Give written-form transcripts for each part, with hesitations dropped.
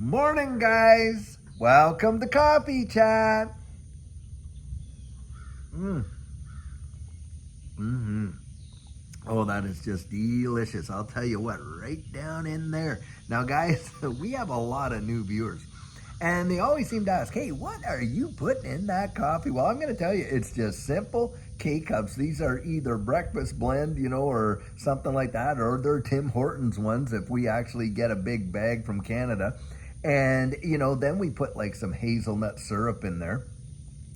Morning, guys. Welcome to Coffee Chat. Oh, that is just delicious. I'll tell you what, right down in there. Now, guys, we have a lot of new viewers. And they always seem to ask, hey, what are you putting in that coffee? Well, I'm going to tell you, it's just simple K-Cups. These are either breakfast blend, or something like that, or they're Tim Hortons ones if we actually get a big bag from Canada. And, then we put like some hazelnut syrup in there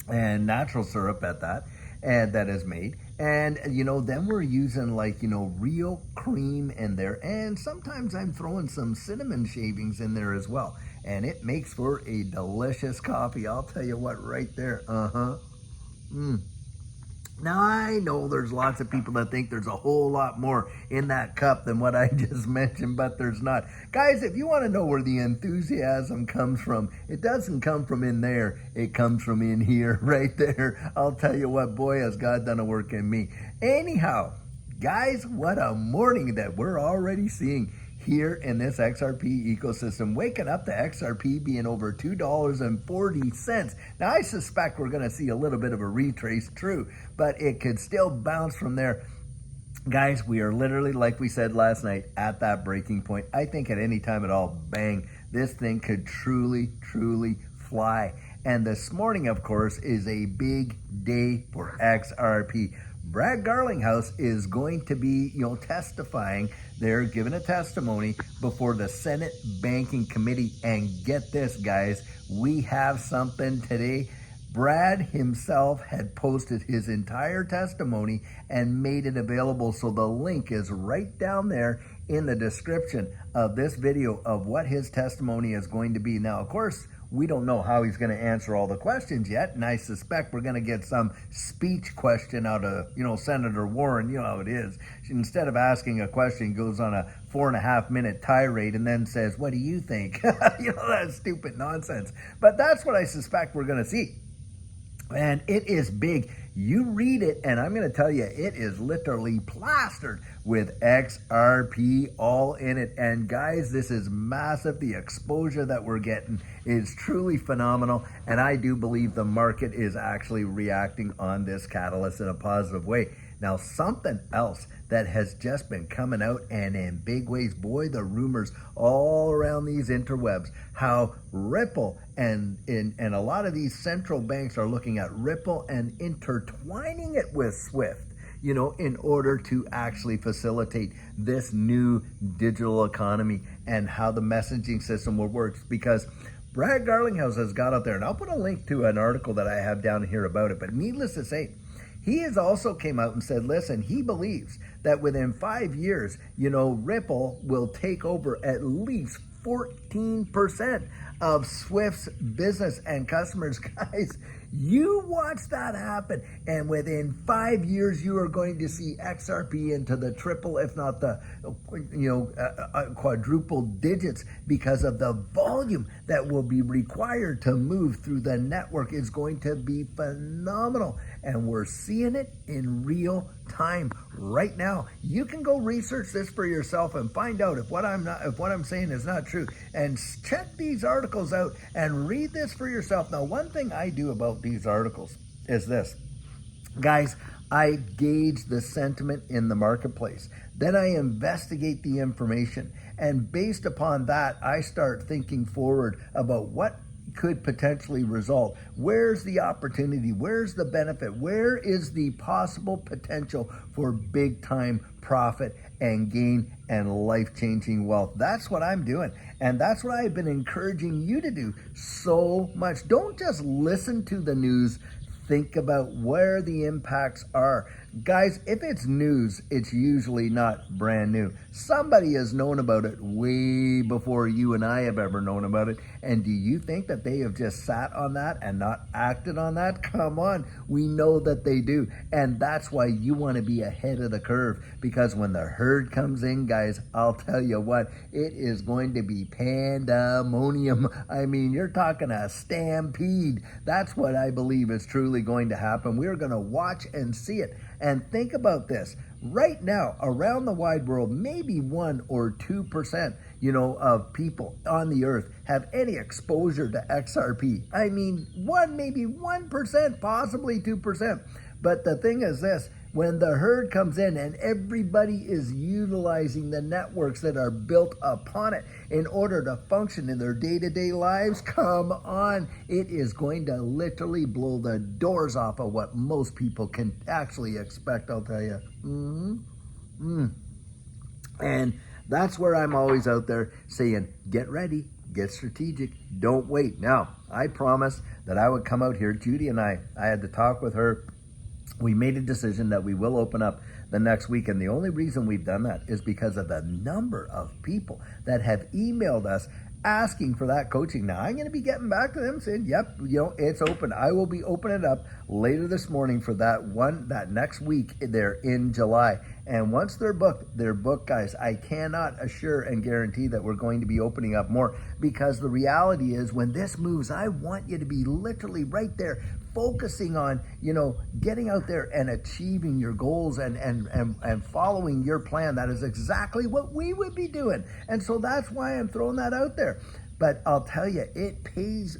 and natural syrup at that, and that is made. And, then we're using like, real cream in there. And sometimes I'm throwing some cinnamon shavings in there as well. And it makes for a delicious coffee. I'll tell you what, right there. Now, I know there's lots of people that think there's a whole lot more in that cup than what I just mentioned, but there's not. Guys, if you want to know where the enthusiasm comes from, it doesn't come from in there. It comes from in here, right there. I'll tell you what, boy, has God done a work in me. Anyhow, guys, what a morning that we're already seeing here in this XRP ecosystem, waking up to XRP being over $2.40. Now, I suspect we're going to see a little bit of a retrace, true, but it could still bounce from there. Guys, we are literally, like we said last night, at that breaking point. I think at any time at all, bang, this thing could truly, truly fly. And this morning, of course, is a big day for XRP. Brad Garlinghouse is going to be, testifying. They're giving a testimony before the Senate Banking Committee. And get this, guys, we have something today. Brad himself had posted his entire testimony and made it available. So the link is right down there in the description of this video of what his testimony is going to be. Now, of course, we don't know how he's going to answer all the questions yet, and I suspect we're going to get some speech question out of, Senator Warren. You know how it is. Instead of asking a question, he goes on a 4.5-minute tirade and then says, what do you think? That's stupid nonsense. But that's what I suspect we're going to see. And it is big. You read it, and I'm going to tell you, it is literally plastered with XRP all in it. And guys, this is massive. The exposure that we're getting is truly phenomenal. And I do believe the market is actually reacting on this catalyst in a positive way. Now, something else that has just been coming out and in big ways, boy, the rumors all around these interwebs, how Ripple and a lot of these central banks are looking at Ripple and intertwining it with Swift, in order to actually facilitate this new digital economy and how the messaging system will work. Because Brad Garlinghouse has got out there, and I'll put a link to an article that I have down here about it, but needless to say, he has also came out and said, listen, he believes that within 5 years, Ripple will take over at least 14% of Swift's business and customers. Guys, you watch that happen, and within 5 years, you are going to see XRP into the triple, if not the quadruple digits, because of the volume that will be required to move through the network is going to be phenomenal. And we're seeing it in real time right now. You can go research this for yourself and find out if what I'm saying is not true. And check these articles out and read this for yourself. Now, one thing I do about these articles is this. Guys, I gauge the sentiment in the marketplace. Then I investigate the information. And based upon that, I start thinking forward about what could potentially result. Where's the opportunity? Where's the benefit? Where is the possible potential for big time profit and gain and life-changing wealth? That's what I'm doing. And that's what I've been encouraging you to do so much. Don't just listen to the news. Think about where the impacts are. Guys, if it's news, it's usually not brand new. Somebody has known about it way before you and I have ever known about it. And do you think that they have just sat on that and not acted on that? Come on, we know that they do. And that's why you want to be ahead of the curve, because when the herd comes in, guys, I'll tell you what, it is going to be pandemonium. I mean, you're talking a stampede. That's what I believe is truly going to happen. We're going to watch and see it And think about this. Right now, around the wide world, maybe 1 or 2%, of people on the earth have any exposure to XRP. I mean, maybe 1%, possibly 2%. But the thing is this, when the herd comes in and everybody is utilizing the networks that are built upon it in order to function in their day-to-day lives, come on, it is going to literally blow the doors off of what most people can actually expect, I'll tell you. And that's where I'm always out there saying, get ready, get strategic, don't wait. Now, I promised that I would come out here. Judy and I had to talk with her. We made a decision that we will open up the next week. And the only reason we've done that is because of the number of people that have emailed us asking for that coaching. Now, I'm going to be getting back to them saying, yep, it's open. I will be opening it up later this morning for that next week there in July. And once they're booked, guys. I cannot assure and guarantee that we're going to be opening up more, because the reality is when this moves, I want you to be literally right there focusing on, getting out there and achieving your goals and following your plan. That is exactly what we would be doing. And so that's why I'm throwing that out there. But I'll tell you, it pays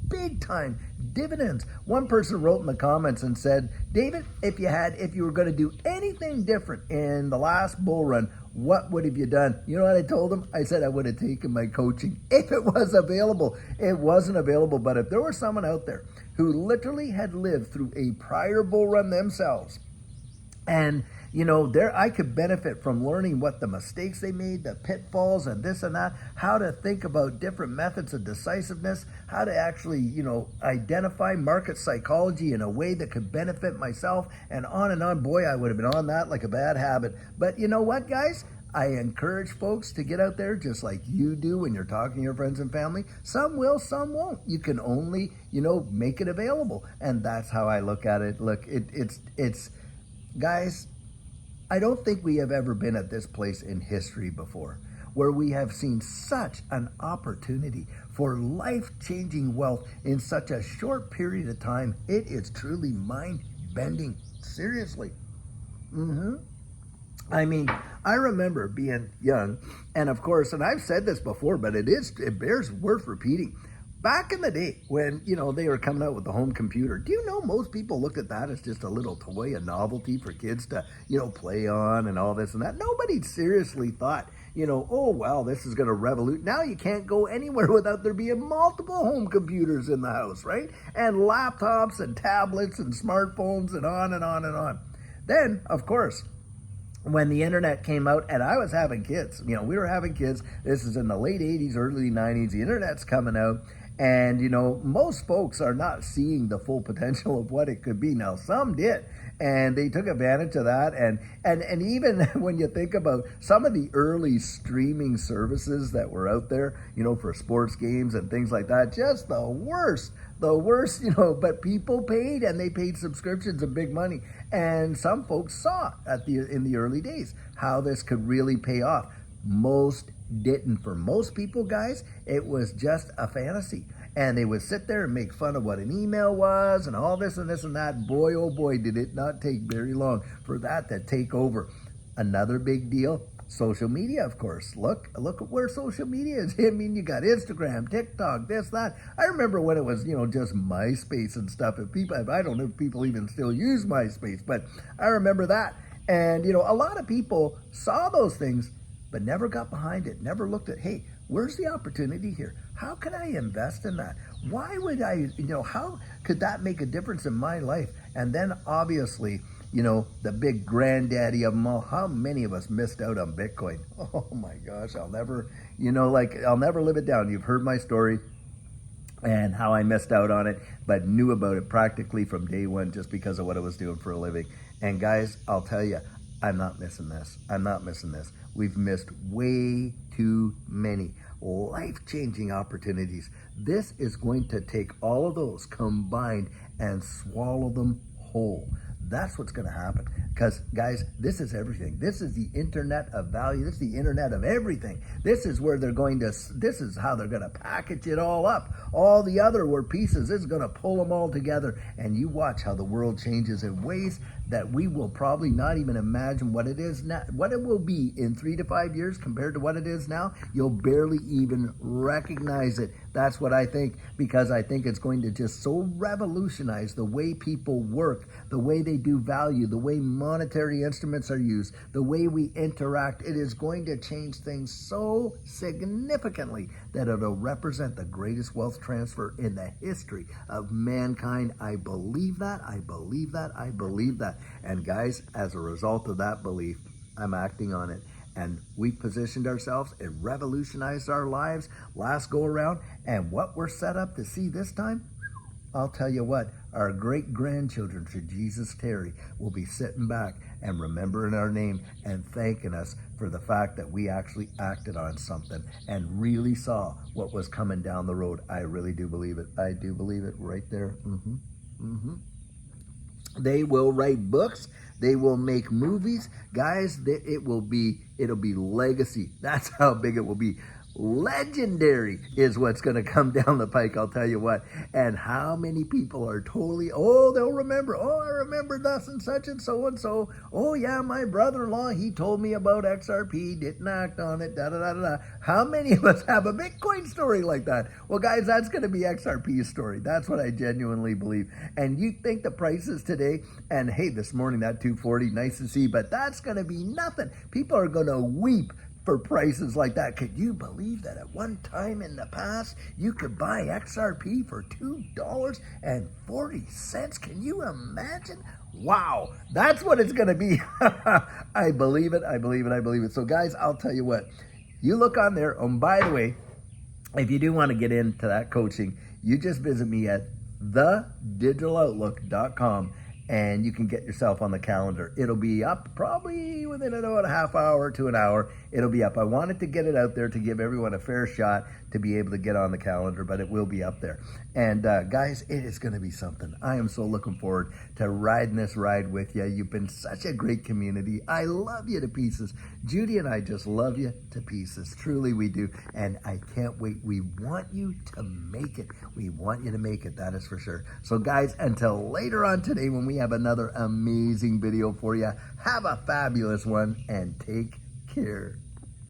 big time dividends. One person wrote in the comments and said, David, if you were going to do anything different in the last bull run, what would have you done? You know what I told him? I said I would have taken my coaching if it was available. It wasn't available, but if there was someone out there who literally had lived through a prior bull run themselves, and I could benefit from learning what the mistakes they made, the pitfalls and this and that, how to think about different methods of decisiveness, how to actually, identify market psychology in a way that could benefit myself, and on. Boy, I would have been on that like a bad habit. But you know what, guys? I encourage folks to get out there just like you do when you're talking to your friends and family. Some will, some won't. You can only, make it available. And that's how I look at it. Look, it's guys, I don't think we have ever been at this place in history before, where we have seen such an opportunity for life-changing wealth in such a short period of time. It is truly mind-bending. Seriously. I mean, I remember being young, and of course, and I've said this before, but it bears worth repeating. Back in the day when, they were coming out with the home computer, do you know most people looked at that as just a little toy, a novelty for kids to, play on and all this and that? Nobody seriously thought, oh, well, this is going to revolutionize. Now you can't go anywhere without there being multiple home computers in the house, right? And laptops and tablets and smartphones and on and on and on. Then, of course, when the internet came out and I was having kids, we were having kids. This is in the late 80s, early 90s. The internet's coming out. And, most folks are not seeing the full potential of what it could be. Now, some did, and they took advantage of that. And even when you think about some of the early streaming services that were out there, for sports games and things like that, just the worst, but people paid, and they paid subscriptions of big money. And some folks saw in the early days how this could really pay off. Most didn't. For most people, guys, it was just a fantasy. And they would sit there and make fun of what an email was and all this and this and that. Boy, oh boy, did it not take very long for that to take over. Another big deal, social media, of course. Look at where social media is. I mean, you got Instagram, TikTok, this, that. I remember when it was, just MySpace and stuff. I don't know if people even still use MySpace, but I remember that. And, a lot of people saw those things, but never got behind it, never looked at, hey, where's the opportunity here? How can I invest in that? Why would I, how could that make a difference in my life? And then obviously, the big granddaddy of them all, how many of us missed out on Bitcoin? Oh my gosh, I'll never live it down. You've heard my story and how I missed out on it, but knew about it practically from day one just because of what I was doing for a living. And guys, I'll tell you, I'm not missing this. We've missed way too many life-changing opportunities. This is going to take all of those combined and swallow them whole. That's what's going to happen. Because, guys, this is everything. This is the internet of value. This is the internet of everything. This is where they're going to, this is how they're going to package it all up. All the other were pieces. This is going to pull them all together. And you watch how the world changes in ways that we will probably not even imagine what it is now, what it will be in 3 to 5 years compared to what it is now. You'll barely even recognize it. That's what I think, because I think it's going to just so revolutionize the way people work, the way they do value, the way monetary instruments are used, the way we interact. It is going to change things so significantly that it'll represent the greatest wealth transfer in the history of mankind. I believe that. I believe that. I believe that. And guys, as a result of that belief, I'm acting on it. And we positioned ourselves, it revolutionized our lives last go around. And what we're set up to see this time, I'll tell you what, our great grandchildren, should Jesus tarry, will be sitting back and remembering our name and thanking us for the fact that we actually acted on something and really saw what was coming down the road. I really do believe it. I do believe it right there. They will write books. They will make movies. Guys, it'll be legacy. That's how big it will be. Legendary is what's going to come down the pike, I'll tell you what. And how many people are totally, they'll remember, I remember thus and such and so and so. Oh yeah, my brother-in-law, he told me about XRP, didn't act on it, da-da-da-da-da. How many of us have a Bitcoin story like that? Well, guys, that's going to be XRP's story. That's what I genuinely believe. And you think the prices today, and hey, this morning that 240, nice to see, but that's going to be nothing. People are going to weep for prices like that. Could you believe that at one time in the past, you could buy XRP for $2.40? Can you imagine? Wow, that's what it's going to be. I believe it. I believe it. I believe it. So guys, I'll tell you what, you look on there. By the way, if you do want to get into that coaching, you just visit me at thedigitaloutlook.com. and you can get yourself on the calendar. It'll be up probably within about a half hour to an hour. It'll be up. I wanted to get it out there to give everyone a fair shot to be able to get on the calendar, but it will be up there. And guys, it is going to be something. I am so looking forward to riding this ride with you. You've been such a great community. I love you to pieces. Judy and I just love you to pieces. Truly we do. And I can't wait. We want you to make it. We want you to make it. That is for sure. So guys, until later on today when we have another amazing video for you, have a fabulous one and take care.